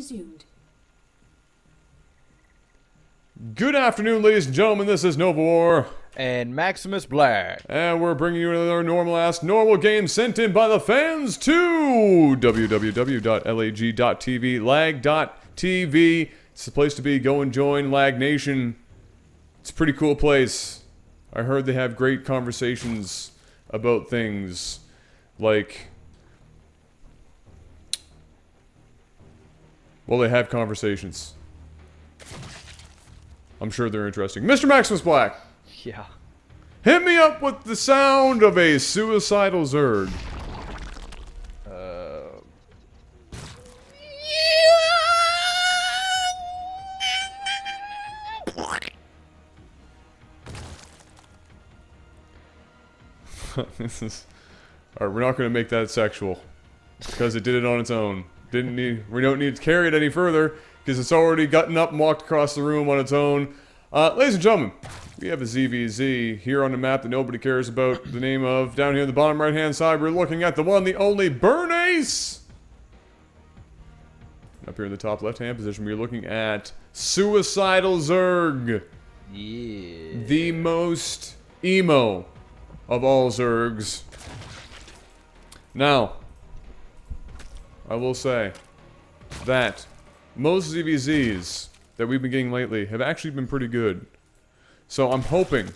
resumed. Good afternoon, ladies and gentlemen. This is Novawar. And MaximusBlack. And we're bringing you another normal game sent in by the fans to www.lag.tv, lag.tv. It's the place to be. Go and join Lag Nation. It's a pretty cool place. I heard they have great conversations about things like... Well, they have conversations. I'm sure they're interesting. Mr. MaximusBlack! Yeah. Hit me up with the sound of a suicidal Zerg. This is... Alright, we're not going to make that sexual. Because it did it on its own. We don't need to carry it any further, because it's already gotten up and walked across the room on its own. Ladies and gentlemen, we have a ZVZ here on the map that nobody cares about the name of. Down here on the bottom right-hand side, we're looking at the one, the only Burn Ace! Up here in the top left-hand position, we're looking at Suicidal Zerg. Yeah. The most emo of all Zergs. Now, I will say that most ZVZs that we've been getting lately have actually been pretty good. So I'm hoping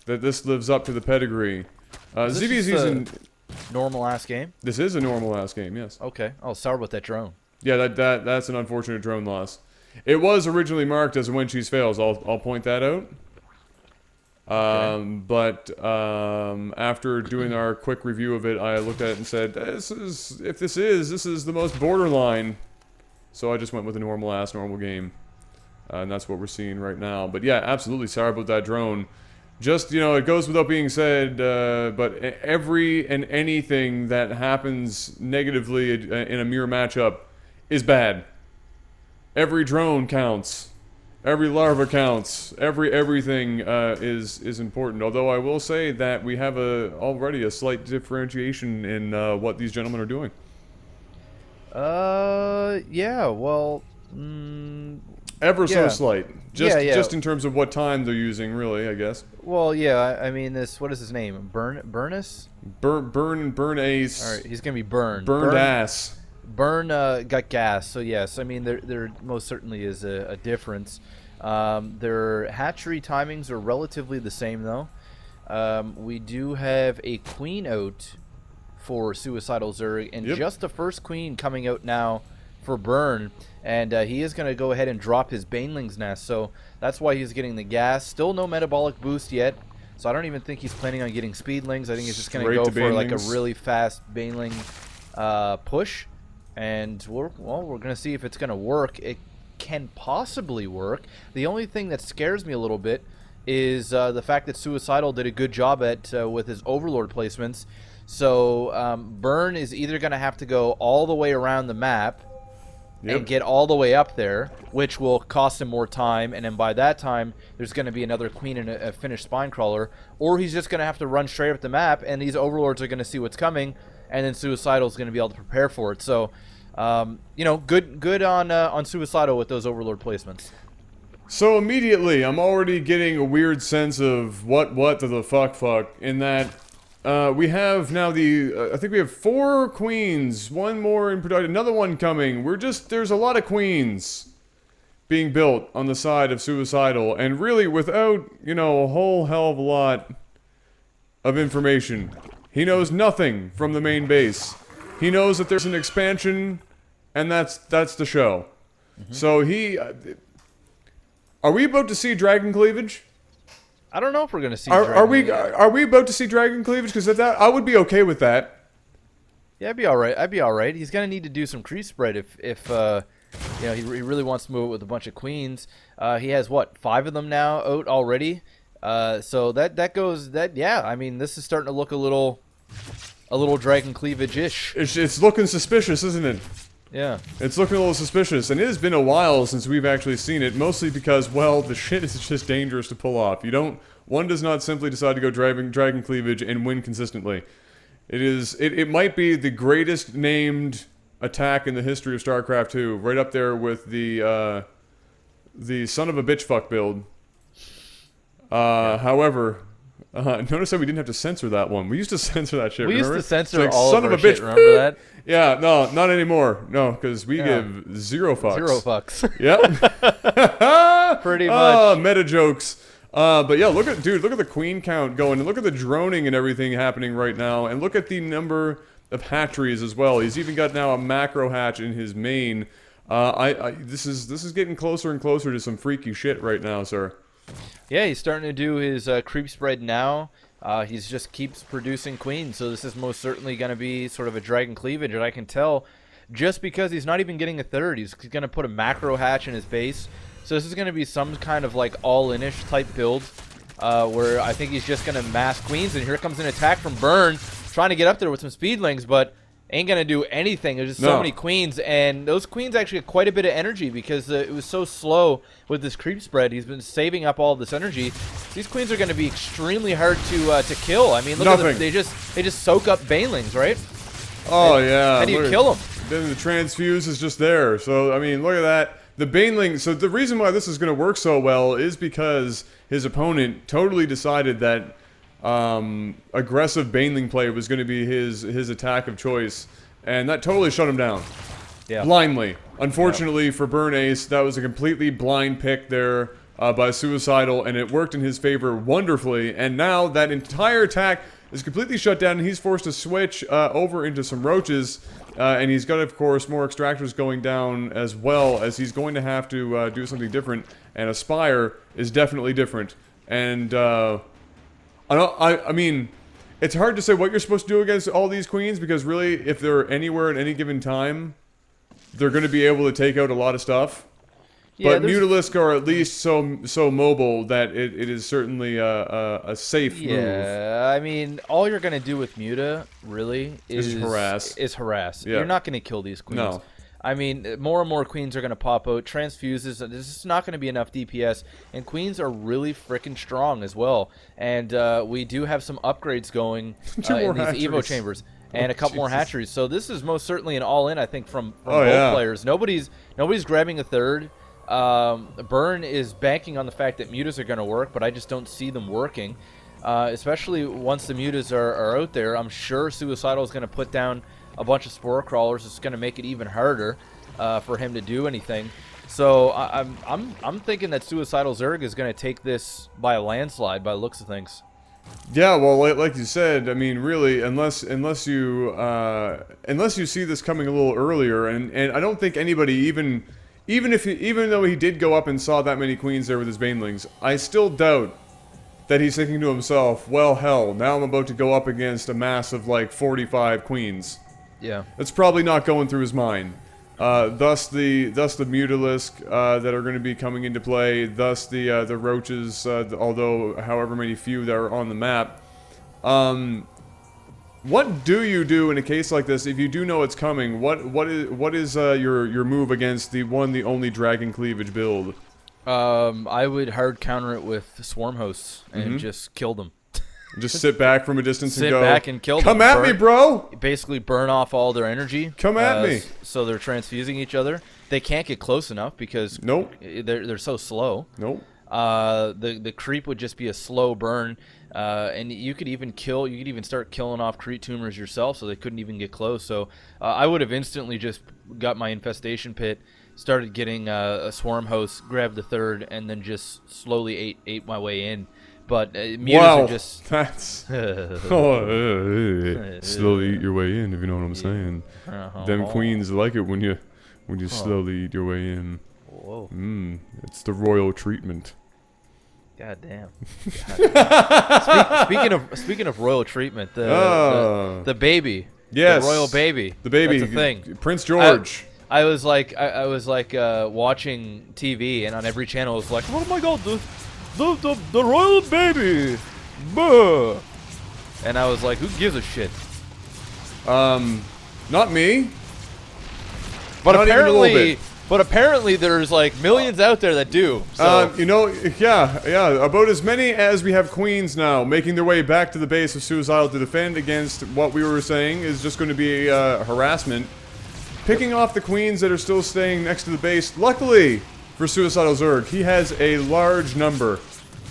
that this lives up to the pedigree. ZVZs in... normal-ass game? This is a normal-ass game, yes. Okay. Oh, sorry about that drone. Yeah, that's an unfortunate drone loss. It was originally marked as a when cheese fails. I'll point that out. Okay. But after doing our quick review of it, I looked at it and said, this is the most borderline. So I just went with a normal game. And that's what we're seeing right now. But yeah, absolutely sorry about that drone. Just, it goes without being said, but every and anything that happens negatively in a mirror matchup is bad. Every drone counts. Every larva counts. Everything is important. Although I will say that we have already a slight differentiation in what these gentlemen are doing. Yeah, well... Ever so yeah. slight. Just in terms of what time they're using, really, I guess. Well, yeah, I mean, what is his name? Burnus? Burn Ace. Alright, he's gonna be Burn. Burned ass. Burn got gas, so yes, I mean, there most certainly is a difference. Their hatchery timings are relatively the same, though. We do have a queen out for Suicidal Zerg, and just the first queen coming out now for Burn, and he is going to go ahead and drop his Baneling's nest, so that's why he's getting the gas. Still no metabolic boost yet, so I don't even think he's planning on getting Speedlings. I think he's just going to go for like a really fast Baneling push. And we're going to see if it's going to work. It can possibly work. The only thing that scares me a little bit is the fact that Suicidal did a good job with his Overlord placements. So Burn is either going to have to go all the way around the map and get all the way up there, which will cost him more time. And then by that time, there's going to be another queen and a finished Spinecrawler. Or he's just going to have to run straight up the map, and these Overlords are going to see what's coming. And then Suicidal is going to be able to prepare for it. So, good on Suicidal with those Overlord placements. So immediately, I'm already getting a weird sense of what the fuck, in that we have now I think we have 4 queens, 1 more in production, another one coming. There's a lot of queens being built on the side of Suicidal, and really without, a whole hell of a lot of information. He knows nothing from the main base. He knows that there's an expansion, and that's the show. Mm-hmm. So are we about to see Dragon Cleavage? I don't know if we're going to see Are we about to see Dragon Cleavage? Because I would be okay with that. Yeah, I'd be all right. He's going to need to do some crease spread if he really wants to move it with a bunch of queens. He has, 5 of them now out already? So that goes. I mean, this is starting to look a little Dragon Cleavage-ish. It's looking suspicious, isn't it? Yeah. It's looking a little suspicious, and it has been a while since we've actually seen it, mostly because, well, the shit is just dangerous to pull off. One does not simply decide to go Dragon Cleavage and win consistently. It might be the greatest named attack in the history of StarCraft 2, right up there with the son of a bitch fuck build. However, notice how we didn't have to censor that one. We used to censor that shit. We remember? used to censor like, all son of of our a bitch. shit. Remember that? Yeah, no, not anymore. No, because we give 0 fucks. 0 fucks. Yep. Pretty much. Meta jokes. But yeah, look at the queen count going, and look at the droning and everything happening right now, and look at the number of hatcheries as well. He's even got now a macro hatch in his main. This is getting closer and closer to some freaky shit right now, sir. Yeah, he's starting to do his creep spread now. He's just keeps producing queens, so this is most certainly going to be sort of a dragon cleavage, and I can tell just because he's not even getting a third. He's going to put a macro hatch in his base, so this is going to be some kind of like all-in-ish type build where I think he's just going to mass queens, and here comes an attack from Burn, trying to get up there with some speedlings, but ain't going to do anything. There's just so many queens, and those queens actually have quite a bit of energy because it was so slow with this creep spread. He's been saving up all this energy. These queens are going to be extremely hard to kill. I mean, look at them. They just soak up banelings, right? Oh, yeah. How do you kill them? Then the transfuse is just there. So, I mean, look at that. The baneling, so the reason why this is going to work so well is because his opponent totally decided that aggressive baneling play was going to be his attack of choice, and that totally shut him down. Yeah. Blindly. Unfortunately for Burn Ace, that was a completely blind pick there by Suicidal, and it worked in his favor wonderfully, and now that entire attack is completely shut down, and he's forced to switch over into some roaches, and he's got, of course, more extractors going down as well, as he's going to have to do something different, and Aspire is definitely different. And I mean, it's hard to say what you're supposed to do against all these queens, because really, if they're anywhere at any given time, they're going to be able to take out a lot of stuff. Yeah, but Mutalisk are at least so mobile that it is certainly a safe move. Yeah, I mean, all you're going to do with Muta, really, is harass. Yeah. You're not going to kill these queens. No. I mean, more and more queens are going to pop out. Transfuses, this is not going to be enough DPS. And queens are really freaking strong as well. And we do have some upgrades going in these Evo chambers. And a couple more hatcheries. So this is most certainly an all-in, I think, from both players. Nobody's grabbing a third. Burn is banking on the fact that mutas are going to work, but I just don't see them working. Especially once the mutas are out there, I'm sure Suicidal is going to put down a bunch of spore crawlers. It's going to make it even harder for him to do anything. So I'm thinking that Suicidal Zerg is going to take this by a landslide by the looks of things. Yeah, well, like you said, I mean, really, unless you see this coming a little earlier, and I don't think anybody even though he did go up and saw that many queens there with his banelings, I still doubt that he's thinking to himself, well, hell, now I'm about to go up against a mass of like 45 queens. Yeah, that's probably not going through his mind. Thus the Mutalisk that are going to be coming into play. Thus the roaches, although however many few that are on the map. What do you do in a case like this if you do know it's coming? What is your move against the only Dragon Cleavage build? I would hard counter it with swarm hosts and just kill them. Just sit back from a distance and go. Sit back and kill them. Come at me, bro! Basically burn off all their energy. Come at me. So they're transfusing each other. They can't get close enough because they're so slow. Nope. The creep would just be a slow burn, and you could even start killing off creep tumors yourself, so they couldn't even get close. So I would have instantly just got my infestation pit, started getting a swarm host, grabbed the third, and then just slowly ate my way in. But mutas are just... that's... slowly eat your way in, if you know what I'm saying. Them queens like it when you slowly eat your way in. Whoa. It's the royal treatment. God damn. Speaking of royal treatment, the baby. Yes. The royal baby. The baby. That's a thing. Prince George. I was like watching TV, and on every channel it was like, oh my god, the royal baby. Buh. And I was like, who gives a shit? Not me. But not apparently, even a little bit. But apparently there's like millions out there that do. So. You know, yeah, about as many as we have queens now making their way back to the base of Suicidal to defend against what we were saying is just going to be harassment. picking off the queens that are still staying next to the base. Luckily for Suicidal Zerg, he has a large number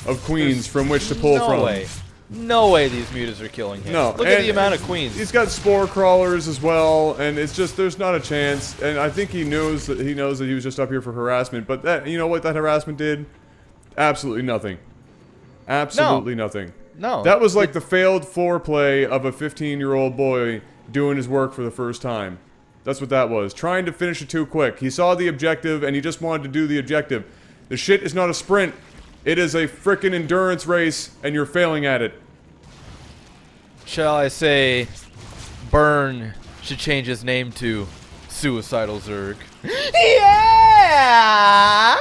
of queens from which to pull from. No way these mutas are killing him. No, Look at the amount of queens. He's got spore crawlers as well, and it's just there's not a chance. And I think he knows that he was just up here for harassment. But that, you know what that harassment did? Absolutely nothing. Absolutely nothing. No. That was like the failed foreplay of a 15-year-old boy doing his work for the first time. That's what that was. Trying to finish it too quick. He saw the objective and he just wanted to do the objective. The shit is not a sprint. It is a frickin' endurance race, and you're failing at it. Shall I say, Burn should change his name to Suicidal Zerg? Yeah!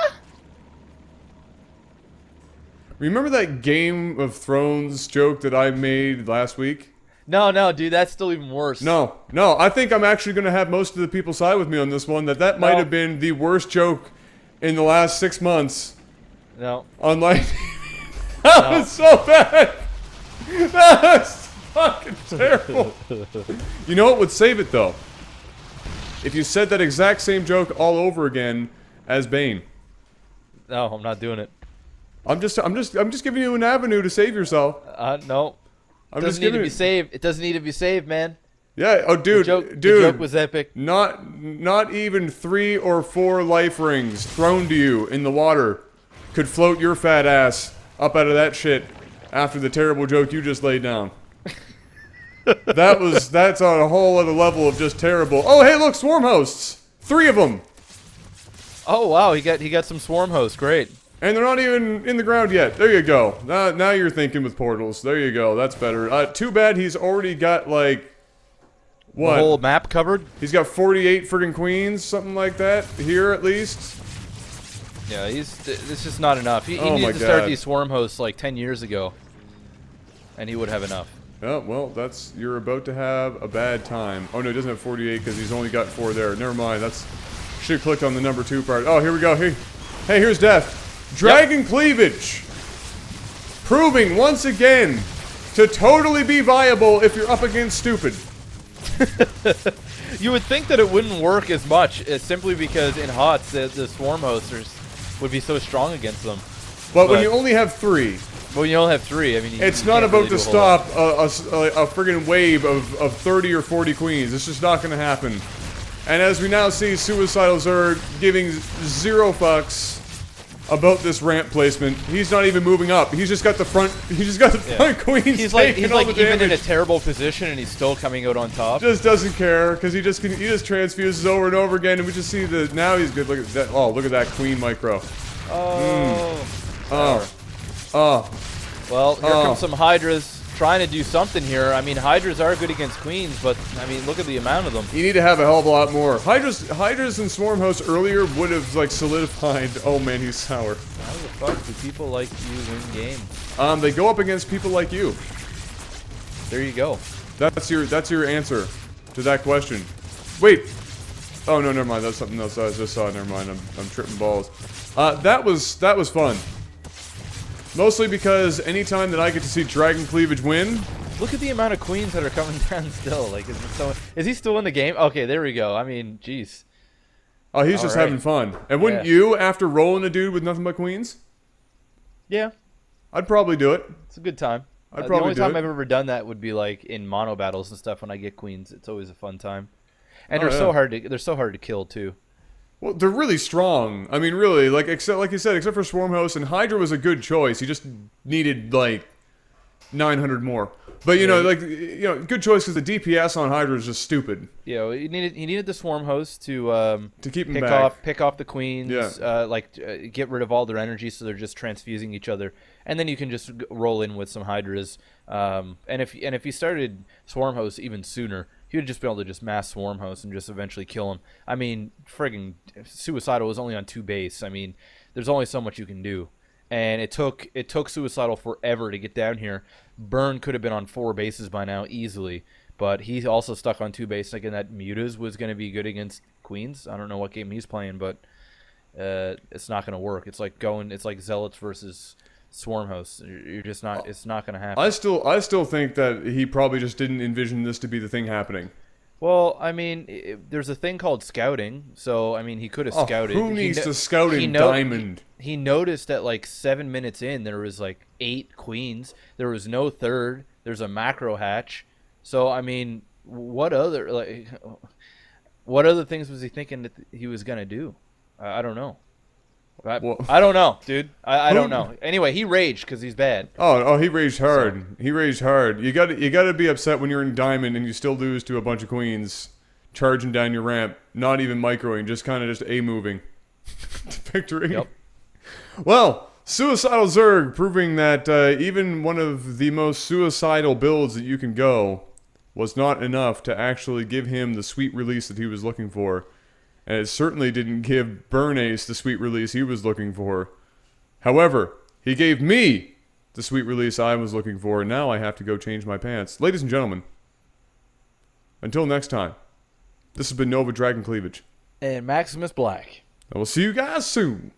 Remember that Game of Thrones joke that I made last week? No, dude, that's still even worse. No, I think I'm actually going to have most of the people side with me on this one, that might have been the worst joke in the last 6 months. No. On live. That was so bad. That was fucking terrible. You know what would save it though? If you said that exact same joke all over again as Bane. No, I'm not doing it. I'm just giving you an avenue to save yourself. No. It doesn't need to be saved. It doesn't need to be saved, man. Yeah. Oh, dude. The joke was epic. Not even 3 or 4 life rings thrown to you in the water could float your fat ass up out of that shit after the terrible joke you just laid down. That's on a whole other level of just terrible. Oh, hey, look, swarm hosts. 3 of them. Oh wow, he got some swarm hosts. Great. And they're not even in the ground yet. There you go. Now you're thinking with portals. There you go. That's better. Too bad he's already got like what? The whole map covered. He's got 48 friggin' queens, something like that here at least. Yeah, it's just not enough. He needed to start these swarm hosts like 10 years ago, and he would have enough. Oh, well, you're about to have a bad time. Oh no, he doesn't have 48 because he's only got 4 there. Never mind. Should have clicked on the number 2 part. Oh, here we go. Hey, here's Death. Dragon Cleavage. Proving once again to totally be viable if you're up against stupid. You would think that it wouldn't work as much, simply because in HOTS the swarm hosters would be so strong against them. But when you only have 3. Well, you only have 3. I mean, it's not about to stop a friggin' wave of 30 or 40 queens. It's just not going to happen. And as we now see Suicidal Zerg giving 0 fucks about this ramp placement, he's not even moving up. He's just got the front. He's just got the front queens. He's like even in a terrible position, and he's still coming out on top. Just doesn't care because he just transfuses over and over again, and we just see now he's good. Look at that! Oh, look at that queen micro. Well, here comes some Hydras trying to do something here. I mean, Hydras are good against queens, but I mean, look at the amount of them. You need to have a hell of a lot more. Hydras and swarm hosts earlier would have like solidified. Oh man, he's sour. How the fuck do people like you win games? They go up against people like you. There you go. That's your answer to that question. Wait. Oh no, never mind. That's something else I just saw. Never mind. I'm tripping balls. That was fun. Mostly because anytime that I get to see Dragon Cleavage win... Look at the amount of queens that are coming down still. Like, is he still in the game? Okay, there we go. I mean, jeez. Oh, he's just having fun. And wouldn't you, after rolling a dude with nothing but queens? Yeah. I'd probably do it. It's a good time. I'd probably do it. The only time I've ever done that would be, like, in mono battles and stuff when I get queens. It's always a fun time. And they're so hard to kill, too. Well, they're really strong. I mean, really, like you said, except for Swarm Host, and Hydra was a good choice. He just needed like 900 more. But good choice because the DPS on Hydra is just stupid. Yeah, he needed the Swarm Host to keep him back. Pick off the queens. Yeah. Get rid of all their energy, so they're just transfusing each other, and then you can just roll in with some Hydras. And if he started Swarm Host even sooner, he would just be able to just mass Swarm Host and just eventually kill him. I mean, friggin' Suicidal was only on 2 base. I mean, there's only so much you can do. And it took Suicidal forever to get down here. Burn could have been on 4 bases by now easily, but he's also stuck on 2 bases. Again, that Mutas was going to be good against queens. I don't know what game he's playing, but it's not going to work. It's like Zealots versus Swarm Hosts. You're just not. It's not going to happen. I still think that he probably just didn't envision this to be the thing happening. Well, I mean, there's a thing called scouting. So, I mean, he could have Oh, scouted. who needs to scout in Diamond? He noticed that like 7 minutes in, there was like 8 queens. There was no third. There's a macro hatch. So, I mean, what other things was he thinking that he was gonna do? I don't know. I don't know, dude. I don't know. Anyway, he raged because he's bad. Oh, he raged hard. So. He raged hard. You got to be upset when you're in Diamond and you still lose to a bunch of queens, charging down your ramp, not even microing, just kind of just A moving to victory. Yep. Well, Suicidal Zerg proving that even one of the most suicidal builds that you can go was not enough to actually give him the sweet release that he was looking for. And it certainly didn't give Burn Ace the sweet release he was looking for. However, he gave me the sweet release I was looking for, and now I have to go change my pants. Ladies and gentlemen, until next time, this has been Nova Dragon Cleavage. And MaximusBlack. I will see you guys soon.